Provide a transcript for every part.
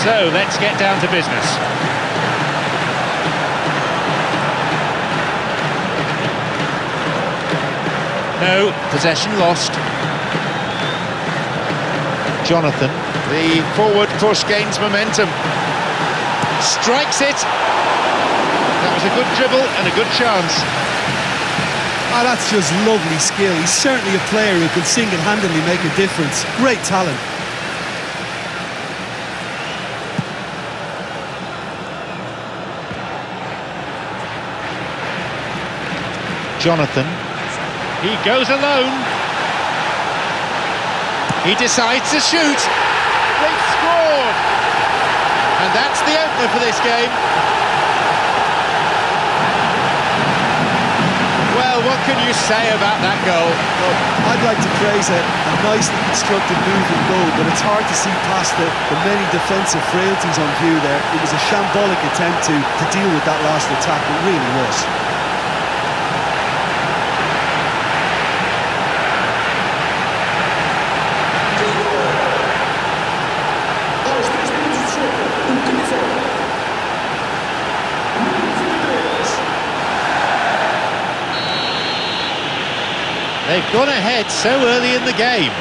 So, let's get down to business. No, possession lost. Jonathan. The forward push gains momentum. Strikes it. That was a good dribble and a good chance. Oh, that's just lovely skill. He's certainly a player who can single-handedly make a difference. Great talent. Jonathan. He goes alone. He decides to shoot. They've scored. And that's the opener for this game. Well, what can you say about that goal? Well, I'd like to praise a nicely constructed move and goal, but it's hard to see past the many defensive frailties on view there. It was a shambolic attempt to deal with that last attack. It really was. They've gone ahead so early in the game.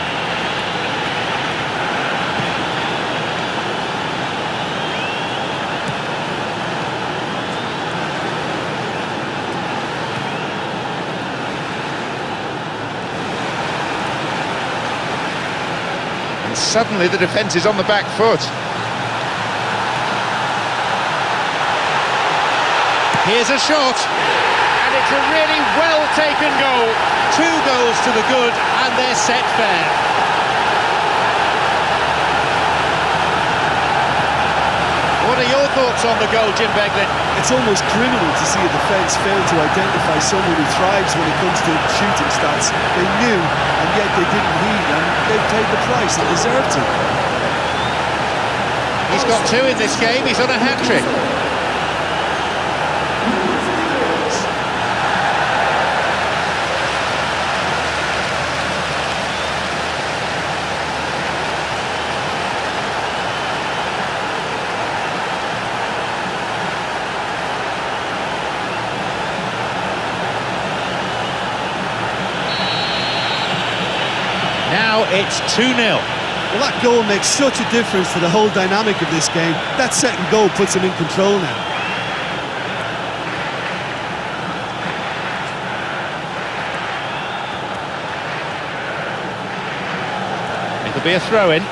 And suddenly the defence is on the back foot. Here's a shot. And it's a really well-taken goal. 2 goals to the good, and they're set fair. What are your thoughts on the goal, Jim Beglin? It's almost criminal to see a defence fail to identify someone who thrives when it comes to shooting stats. They knew, and yet they didn't heed, and they've paid the price and deserved to. He's got 2 in this game, he's on a hat-trick. Now it's 2-0. Well, that goal makes such a difference to the whole dynamic of this game. That second goal puts them in control now. It'll be a throw-in.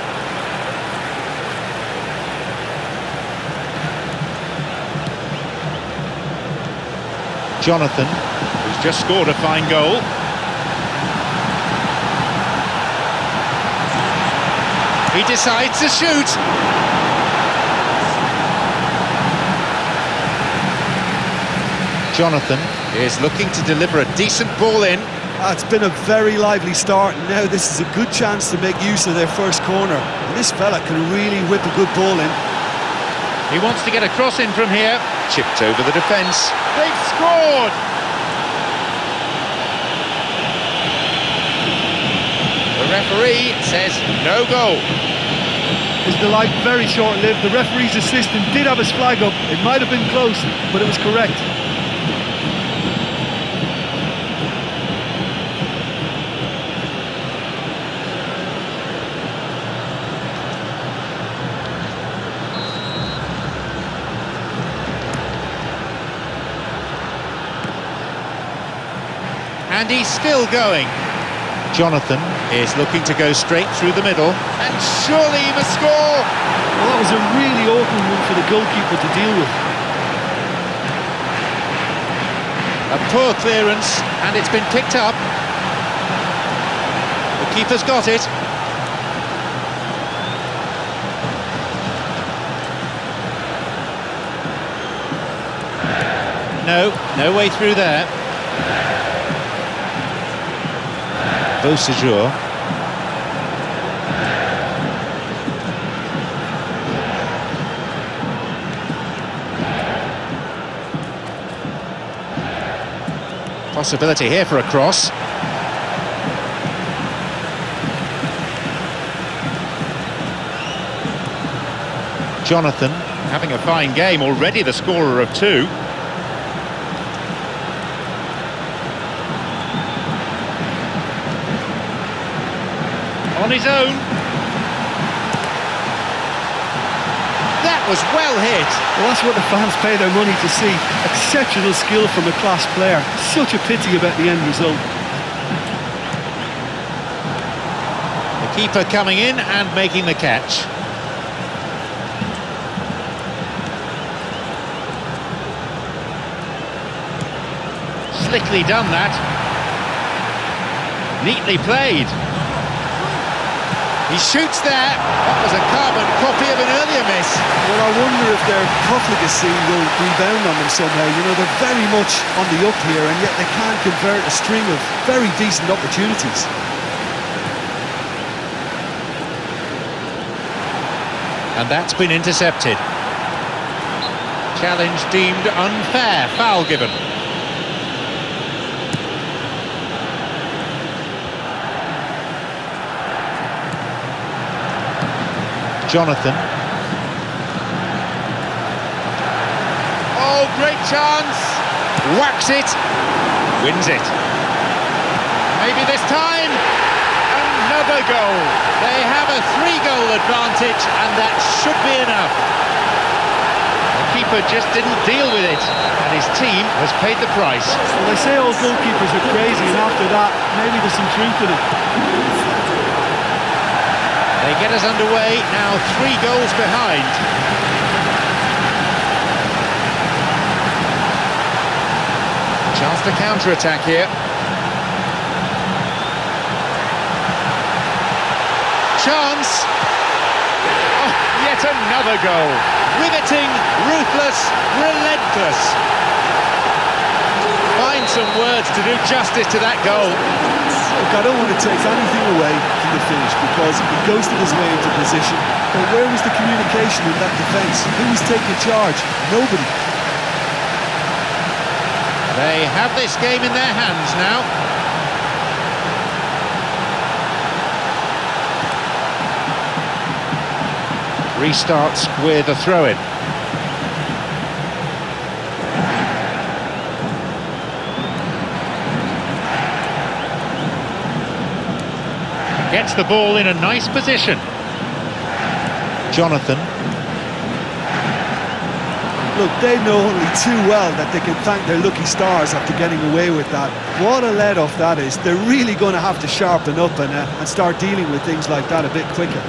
Jonathan, who's just scored a fine goal. He decides to shoot. Jonathan is looking to deliver a decent ball in. It's been a very lively start, and now this is a good chance to make use of their first corner. And this fella can really whip a good ball in. He wants to get a cross in from here. Chipped over the defence. They've scored! The referee says no goal. His delight very short-lived. The referee's assistant did have his flag up. It might have been close, but it was correct. And he's still going. Jonathan is looking to go straight through the middle, and surely he must score! Well, that was a really awkward one for the goalkeeper to deal with. A poor clearance, and it's been picked up. The keeper's got it. No way through there. ㄈㄓ. Possibility here for a cross. Jonathan having a fine game, already the scorer of 2. On his own. That was well hit. Well, that's what the fans pay their money to see. Exceptional skill from a class player. Such a pity about the end result. The keeper coming in and making the catch. Slickly done that. Neatly played. He shoots there. That was a carbon copy of an earlier miss. Well, I wonder if their profligacy will rebound on them somehow. You know, they're very much on the up here, and yet they can't convert a string of very decent opportunities. And that's been intercepted. Challenge deemed unfair. Foul given. Jonathan. Oh, great chance! Whacks it, wins it. Maybe this time, another goal. They have a 3-goal advantage, and that should be enough. The keeper just didn't deal with it, and his team has paid the price. Well, they say all goalkeepers are crazy, and after that, maybe there's some truth in it. They get us underway, now 3 goals behind. Chance to counter-attack here. Chance! Oh, yet another goal. Riveting, ruthless, relentless. Find some words to do justice to that goal. Look, I don't want to take anything away from the finish because he ghosted his way into position. But where was the communication in that defence? Who was taking charge? Nobody. They have this game in their hands now. Restarts with a throw-in. Gets the ball in a nice position. Jonathan. Look, they know only too well that they can thank their lucky stars after getting away with that. What a let-off that is. They're really going to have to sharpen up and start dealing with things like that a bit quicker.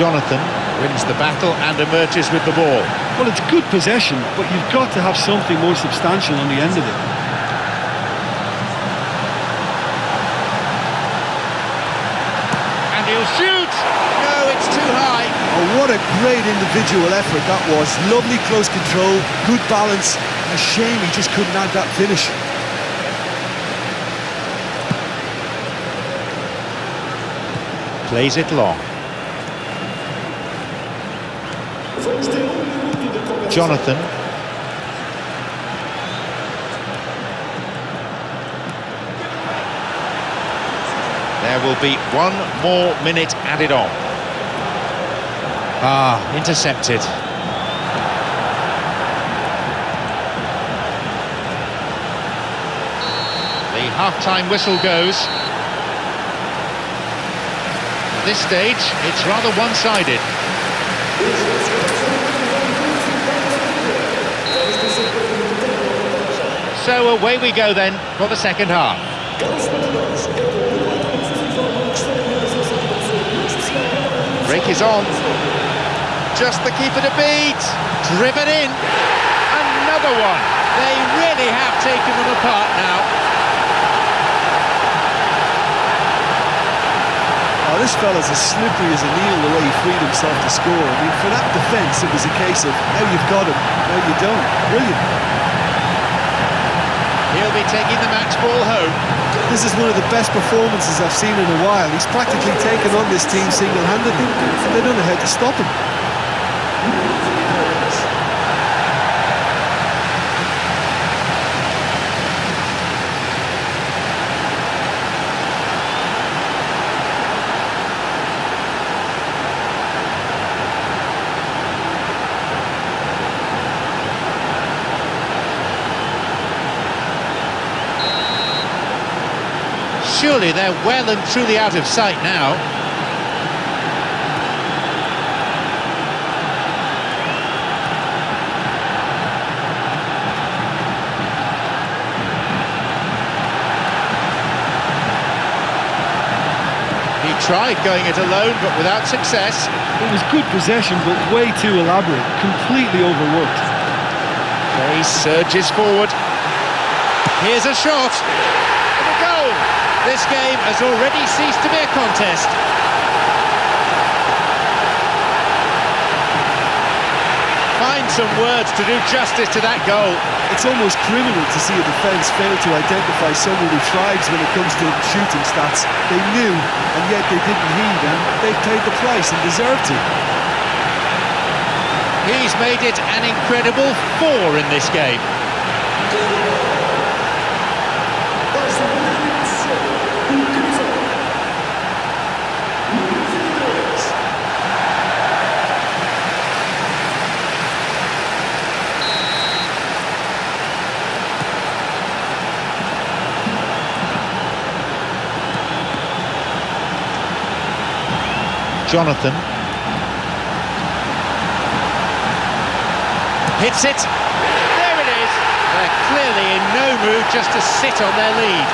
Jonathan wins the battle and emerges with the ball. Well, it's good possession, but you've got to have something more substantial on the end of it. And he'll shoot! No, it's too high. Oh, what a great individual effort that was. Lovely close control, good balance. A shame he just couldn't add that finish. Plays it long. Jonathan. There will be 1 more minute added on. Intercepted. The half-time whistle goes. At this stage, it's rather one-sided. So away we go then for the second half. Break is on. Just the keeper to beat. Driven in. Another one. They really have taken them apart now. Oh, this fella's as slippery as a needle the way he freed himself to score. I mean, for that defence, it was a case of now you've got him, now you don't. Brilliant. He'll be taking the match ball home. This is one of the best performances I've seen in a while. He's practically taken on this team single-handedly, and they don't know how to stop him. Surely they're well and truly out of sight now. He tried going it alone, but without success. It was good possession, but way too elaborate, completely overworked. He surges forward. Here's a shot. And a goal. This game has already ceased to be a contest. Find some words to do justice to that goal. It's almost criminal to see a defence fail to identify someone who thrives when it comes to shooting stats. They knew, and yet they didn't heed, and they've paid the price and deserved to. He's made it an incredible 4 in this game. Jonathan hits it. There it is. They're clearly in no mood just to sit on their lead.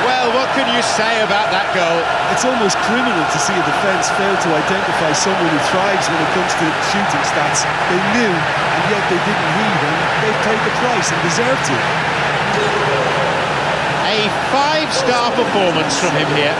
Well, what can you say about that goal? It's almost criminal to see a defence fail to identify someone who thrives when it comes to shooting stats. They knew, and yet they didn't heed, and they've paid the price and deserved to. A 5-star performance from him here.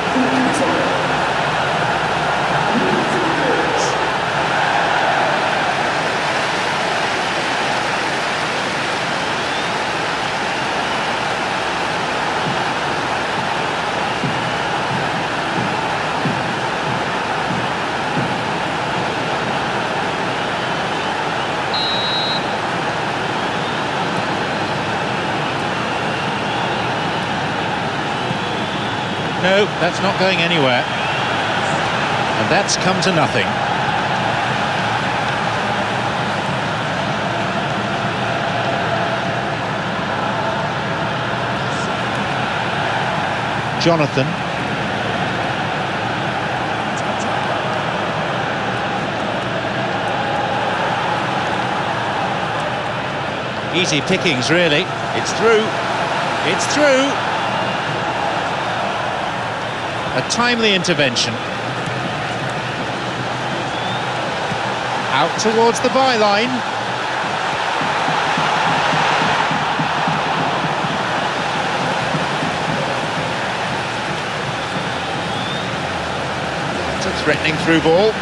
No, that's not going anywhere. And that's come to nothing. Jonathan. Easy pickings, really. It's through. It's through. A timely intervention. Out towards the byline. It's a threatening through ball.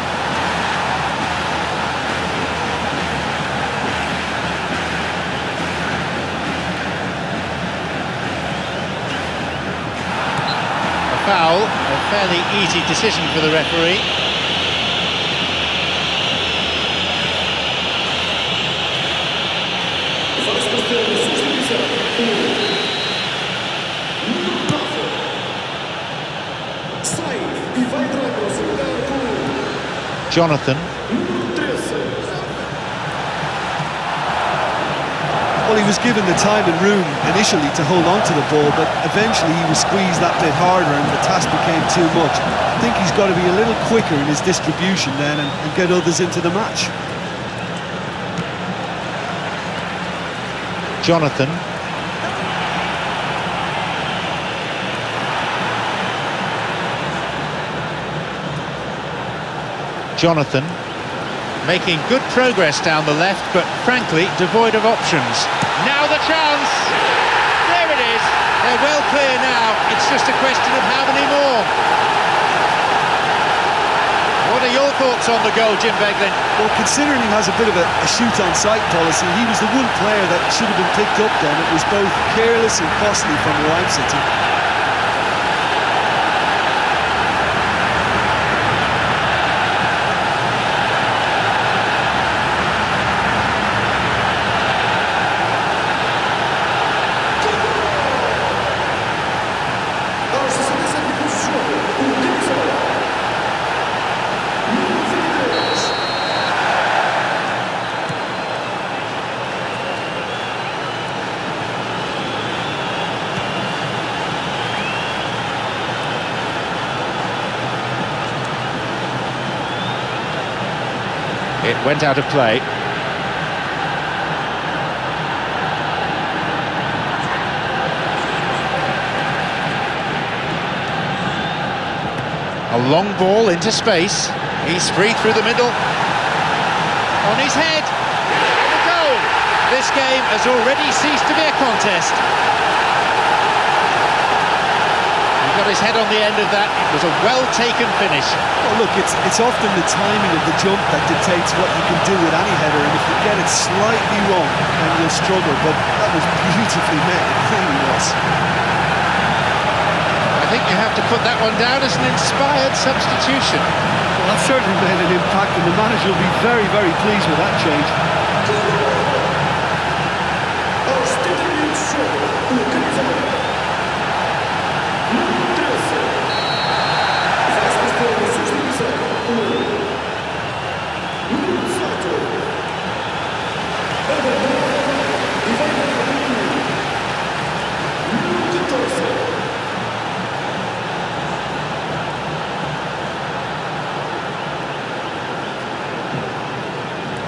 Foul, a fairly easy decision for the referee. Jonathan. Well, he was given the time and room initially to hold on to the ball, but eventually he was squeezed that bit harder and the task became too much. I think he's got to be a little quicker in his distribution then and get others into the match. Jonathan. Jonathan. Making good progress down the left, but frankly devoid of options. Now the chance! There it is! They're well clear now, it's just a question of how many more. What are your thoughts on the goal, Jim Beglin? Well, considering he has a bit of a shoot-on-sight policy, he was the one player that should have been picked up then. It was both careless and costly from the Leipzig team. It went out of play. A long ball into space. He's free through the middle. On his head. The goal. This game has already ceased to be a contest. He got his head on the end of that. It was a well-taken finish. Well, look, it's often the timing of the jump that dictates what you can do with any header, and if you get it slightly wrong, then you'll struggle, but that was beautifully met, it really was. I think you have to put that one down as an inspired substitution. Well, that certainly made an impact, and the manager will be very, very pleased with that change.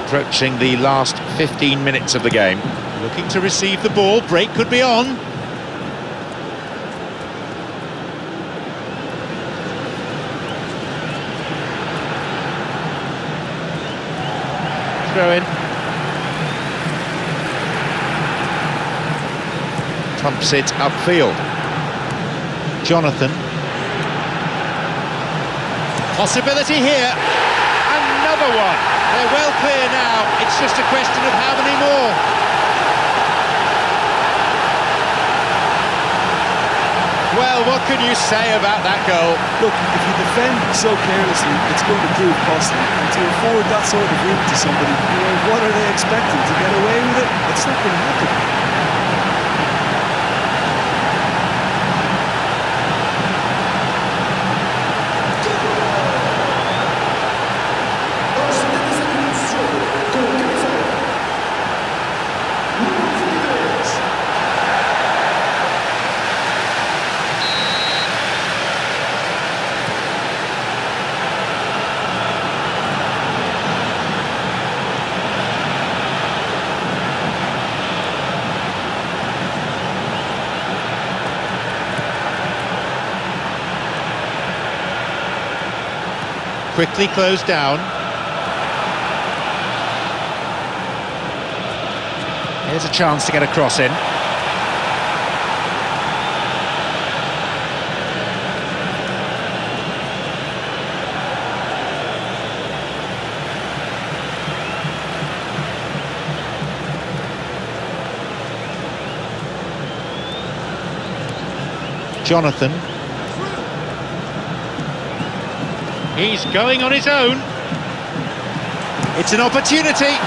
Approaching the last 15 minutes of the game. Looking to receive the ball. Break could be on. Throw in. Pumps it upfield. Jonathan. Possibility here. Another one. They're well clear now. It's just a question of how many more. Well, what can you say about that goal? Look, if you defend so carelessly, it's going to prove costly. And to afford that sort of room to somebody, you know, what are they expecting? To get away with it? It's not going to happen. Quickly closed down. Here's a chance to get a cross in. Jonathan. He's going on his own. It's an opportunity.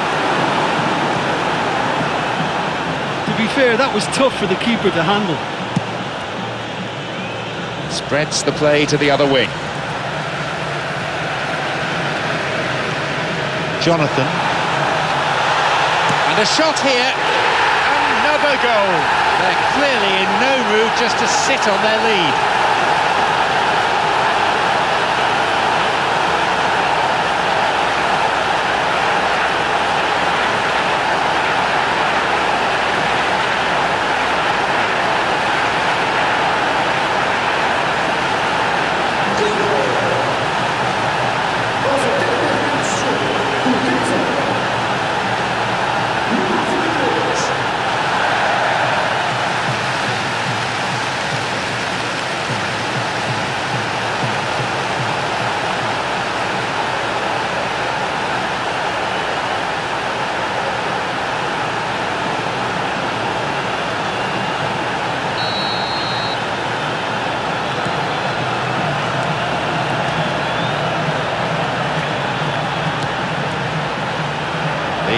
To be fair, that was tough for the keeper to handle. Spreads the play to the other wing. Jonathan. And a shot here. Another goal. They're clearly in no mood just to sit on their lead.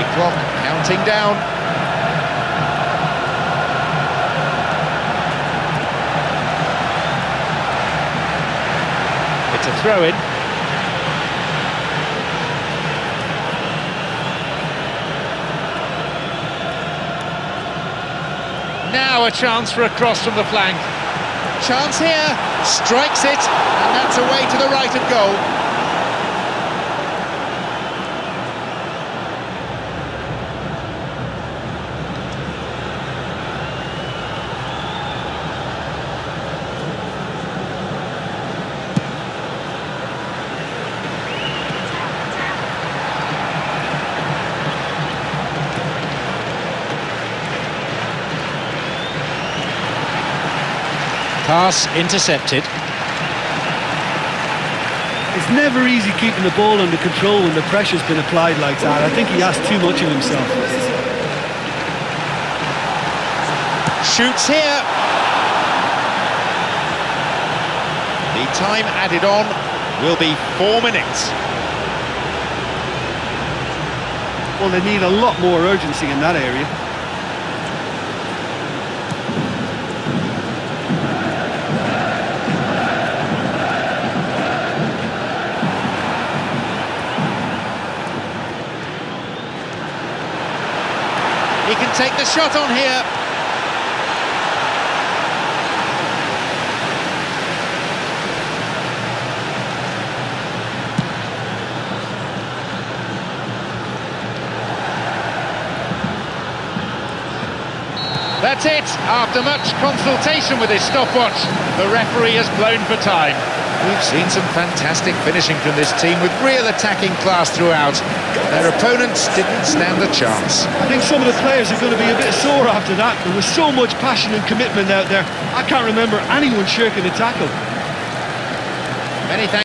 The clock counting down. It's a throw-in. Now a chance for a cross from the flank. Chance here, strikes it, and that's away to the right of goal. Pass intercepted. It's never easy keeping the ball under control when the pressure's been applied like that. I think he asks too much of himself. Shoots here. The time added on will be 4 minutes. Well, they need a lot more urgency in that area. He can take the shot on here. That's it. After much consultation with his stopwatch, the referee has blown for time. We've seen some fantastic finishing from this team with real attacking class throughout. Their opponents didn't stand a chance. I think some of the players are going to be a bit sore after that. There was so much passion and commitment out there. I can't remember anyone shirking a tackle. Many thanks.